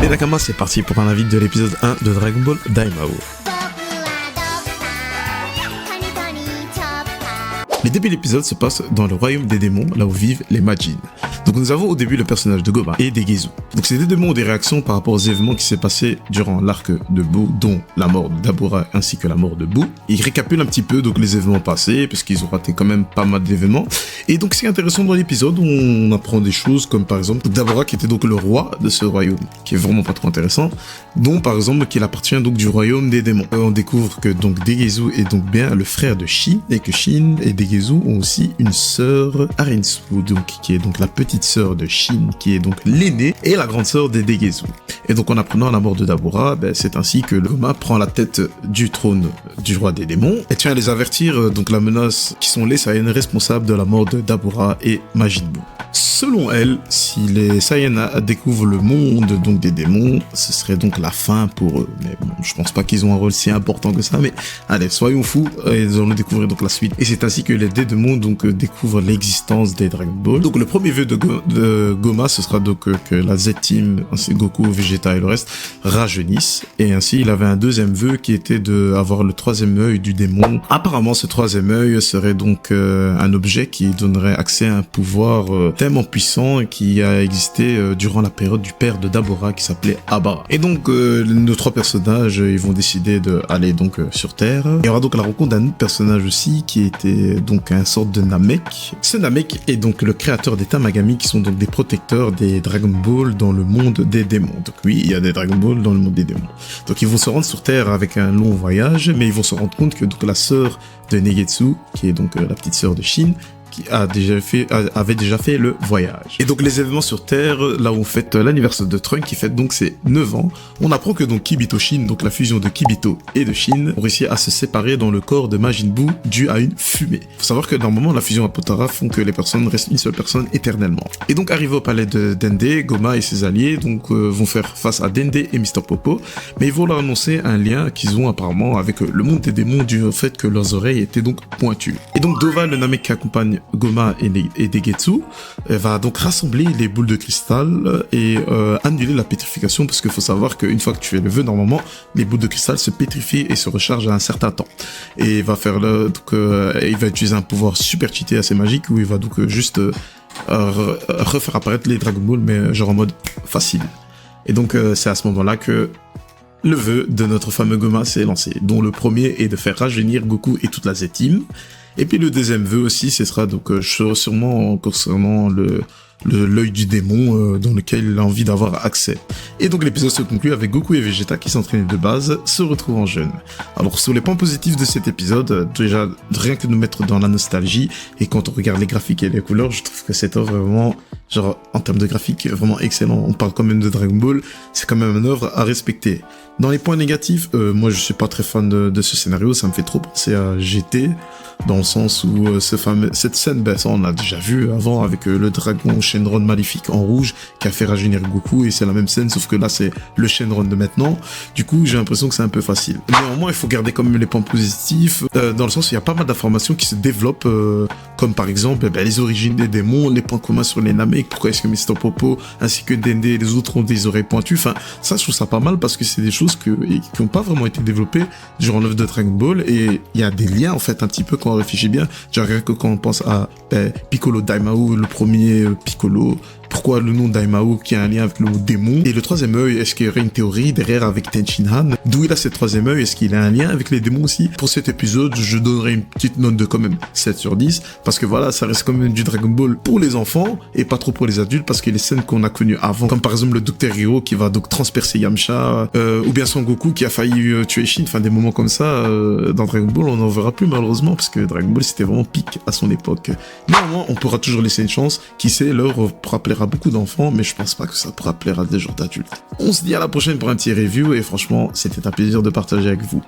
les Nakamas, c'est parti pour un avis de l'épisode 1 de Dragon Ball Daimao. Les débuts de l'épisode se passent dans le royaume des démons, là où vivent les Majin. Donc nous avons au début le personnage de Goma et Degezu. Donc ces deux démons ont des réactions par rapport aux événements qui s'est passé durant l'arc de Boo, dont la mort de Dabura ainsi que la mort de Boo. Ils récapitulent un petit peu donc les événements passés, parce qu'ils ont raté quand même pas mal d'événements. Et donc c'est intéressant dans l'épisode, on apprend des choses comme par exemple Dabura qui était donc le roi de ce royaume, qui est vraiment pas trop intéressant, dont par exemple qu'il appartient donc du royaume des démons. On découvre que donc Degezu est donc bien le frère de Shin, et que Shin et Degezu ont aussi une sœur Arensu, donc qui est donc la petite sœur de Shin, qui est donc l'aînée et la grande sœur des Degezu. Et donc en apprenant la mort de Dabura, c'est ainsi que Goma prend la tête du trône du roi des démons et tient à les avertir donc la menace qui sont les Saiyans responsables de la mort de Dabura et Majin Buu. Selon elle, si les Saiyans découvrent le monde donc des démons, ce serait donc la fin pour eux. Mais bon, je pense pas qu'ils ont un rôle si important que ça, mais allez, soyons fous, ils allons découvrir donc la suite. Et c'est ainsi que les démons donc découvrent l'existence des Dragon Ball. Donc le premier vœu de Goma, ce sera donc que la Z-Team, ainsi Goku, Vegeta et le reste, rajeunissent. Et ainsi, il avait un deuxième vœu qui était d'avoir le troisième œil du démon. Apparemment, ce troisième œil serait donc un objet qui donnerait accès à un pouvoir tellement puissant qui a existé durant la période du père de Dabura qui s'appelait Abara. Et donc nos trois personnages ils vont décider d'aller donc sur Terre. Il y aura donc la rencontre d'un autre personnage aussi qui était donc un sorte de Namek. Ce Namek est donc le créateur des Tamagami qui sont donc des protecteurs des Dragon Ball dans le monde des démons. Donc oui, il y a des Dragon Ball dans le monde des démons. Donc ils vont se rendre sur Terre avec un long voyage, mais ils vont se rendre compte que donc la sœur de Negetsu, qui est donc la petite sœur de Shin, qui avait déjà fait le voyage. Et donc les événements sur Terre, là où on fête l'anniversaire de Trunks qui fête donc ses 9 ans, on apprend que donc Kibito Shin, donc la fusion de Kibito et de Shin, ont réussi à se séparer dans le corps de Majin Buu dû à une fumée. Faut savoir que normalement la fusion à Potara font que les personnes restent une seule personne éternellement. Et donc arrivé au palais de Dende, Goma et ses alliés donc vont faire face à Dende et Mr. Popo, mais ils vont leur annoncer un lien qu'ils ont apparemment avec le monde des démons dû au fait que leurs oreilles étaient donc pointues. Et donc Dova, le Namek qui accompagne Goma et Degetsu, va donc rassembler les boules de cristal et annuler la pétrification, parce qu'il faut savoir qu'une fois que tu fais le vœu, normalement les boules de cristal se pétrifient et se rechargent à un certain temps. Et il va faire il va utiliser un pouvoir super cheaté assez magique où il va donc juste refaire apparaître les Dragon Ball, mais genre en mode facile. Et donc c'est à ce moment-là que le vœu de notre fameux Goma s'est lancé, dont le premier est de faire rajeunir Goku et toute la Z-Team. Et puis le deuxième vœu aussi, ce sera donc sûrement concernant l'œil du démon dans lequel il a envie d'avoir accès. Et donc l'épisode se conclut avec Goku et Vegeta qui s'entraînaient de base, se retrouvant jeunes. Alors sur les points positifs de cet épisode, déjà rien que de nous mettre dans la nostalgie, et quand on regarde les graphiques et les couleurs, je trouve que c'est vraiment, genre en termes de graphiques, vraiment excellent. On parle quand même de Dragon Ball, c'est quand même une œuvre à respecter. Dans les points négatifs, moi je suis pas très fan de ce scénario, ça me fait trop penser à GT, dans le sens où cette scène, ça on l'a déjà vu avant avec le dragon Shenron maléfique en rouge qui a fait rajeunir Goku, et c'est la même scène sauf que là c'est le Shenron de maintenant. Du coup j'ai l'impression que c'est un peu facile. Néanmoins il faut garder quand même les points positifs, dans le sens où il y a pas mal d'informations qui se développent, comme par exemple les origines des démons, les points communs sur les Namek, pourquoi est-ce que Mr. Popo ainsi que Dende et les autres ont des oreilles pointues. Enfin ça je trouve ça pas mal parce que c'est des choses qui n'ont pas vraiment été développées durant l'œuvre de Dragon Ball, et il y a des liens en fait un petit peu quand on réfléchit bien. Genre rien que quand on pense à Piccolo Daimao, le premier Piccolo, pourquoi le nom Daimao qui a un lien avec le mot démon. Et le troisième œil, est-ce qu'il y aurait une théorie derrière avec Tenshinhan, d'où il a ce troisième œil, est-ce qu'il a un lien avec les démons aussi? Pour cet épisode je donnerais une petite note de quand même 7 sur 10, parce que voilà, ça reste quand même du Dragon Ball pour les enfants et pas trop pour les adultes, parce que les scènes qu'on a connues avant, comme par exemple le Dr Hiro qui va donc transpercer Yamcha, ou bien Son Goku qui a failli tuer Shin, enfin des moments comme ça dans Dragon Ball on n'en verra plus malheureusement, parce que Dragon Ball c'était vraiment pic à son époque. Néanmoins on pourra toujours laisser une chance, qui sait, l'œuvre pourra plaire à beaucoup d'enfants, mais je pense pas que ça pourra plaire à des gens d'adultes. On se dit à la prochaine pour un petit review, et franchement c'était un plaisir de partager avec vous.